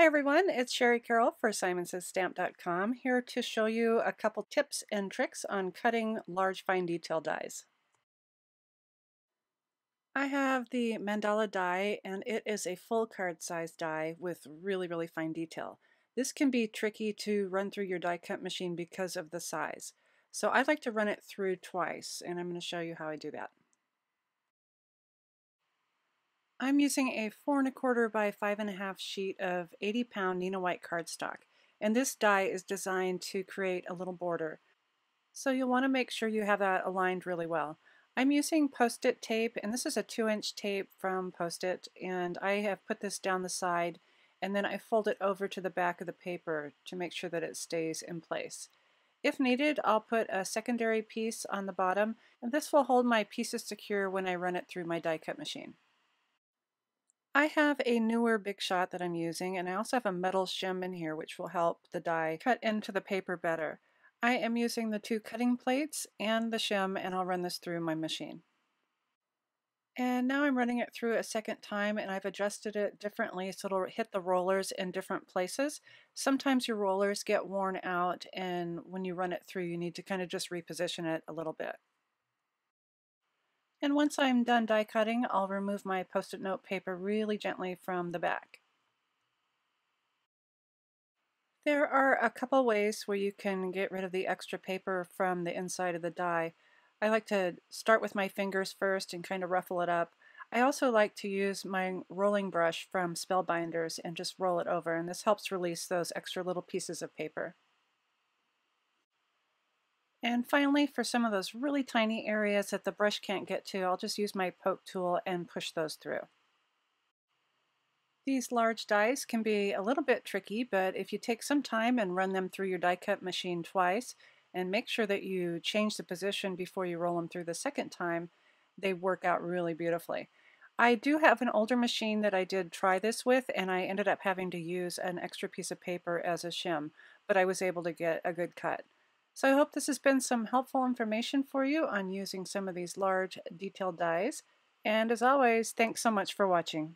everyone, it's Sherry Carroll for SimonsStamp.com here to show you a couple tips and tricks on cutting large fine detail dies. I have the mandala die and it is a full card size die with really fine detail. This can be tricky to run through your die cut machine because of the size. So I like to run it through twice and I'm going to show you how I do that. I'm using a 4 1/4 by 5 1/2 sheet of 80-pound Neenah white cardstock, and this die is designed to create a little border. So you'll want to make sure you have that aligned really well. I'm using Post-it tape, and this is a 2-inch tape from Post-it, and I have put this down the side, and then I fold it over to the back of the paper to make sure that it stays in place. If needed, I'll put a secondary piece on the bottom, and this will hold my pieces secure when I run it through my die cut machine. I have a newer Big Shot that I'm using, and I also have a metal shim in here which will help the die cut into the paper better. I am using the 2 cutting plates and the shim, and I'll run this through my machine. And now I'm running it through a second time, and I've adjusted it differently so it'll hit the rollers in different places. Sometimes your rollers get worn out, and when you run it through you need to kind of just reposition it a little bit. And once I'm done die cutting, I'll remove my Post-it note paper really gently from the back. There are a couple ways where you can get rid of the extra paper from the inside of the die. I like to start with my fingers first and kind of ruffle it up. I also like to use my rolling brush from Spellbinders and just roll it over, and this helps release those extra little pieces of paper. And finally, for some of those really tiny areas that the brush can't get to, I'll just use my poke tool and push those through. These large dies can be a little bit tricky, but if you take some time and run them through your die cut machine twice, and make sure that you change the position before you roll them through the second time, they work out really beautifully. I do have an older machine that I did try this with, and I ended up having to use an extra piece of paper as a shim, but I was able to get a good cut. So I hope this has been some helpful information for you on using some of these large detailed dies. And as always, thanks so much for watching.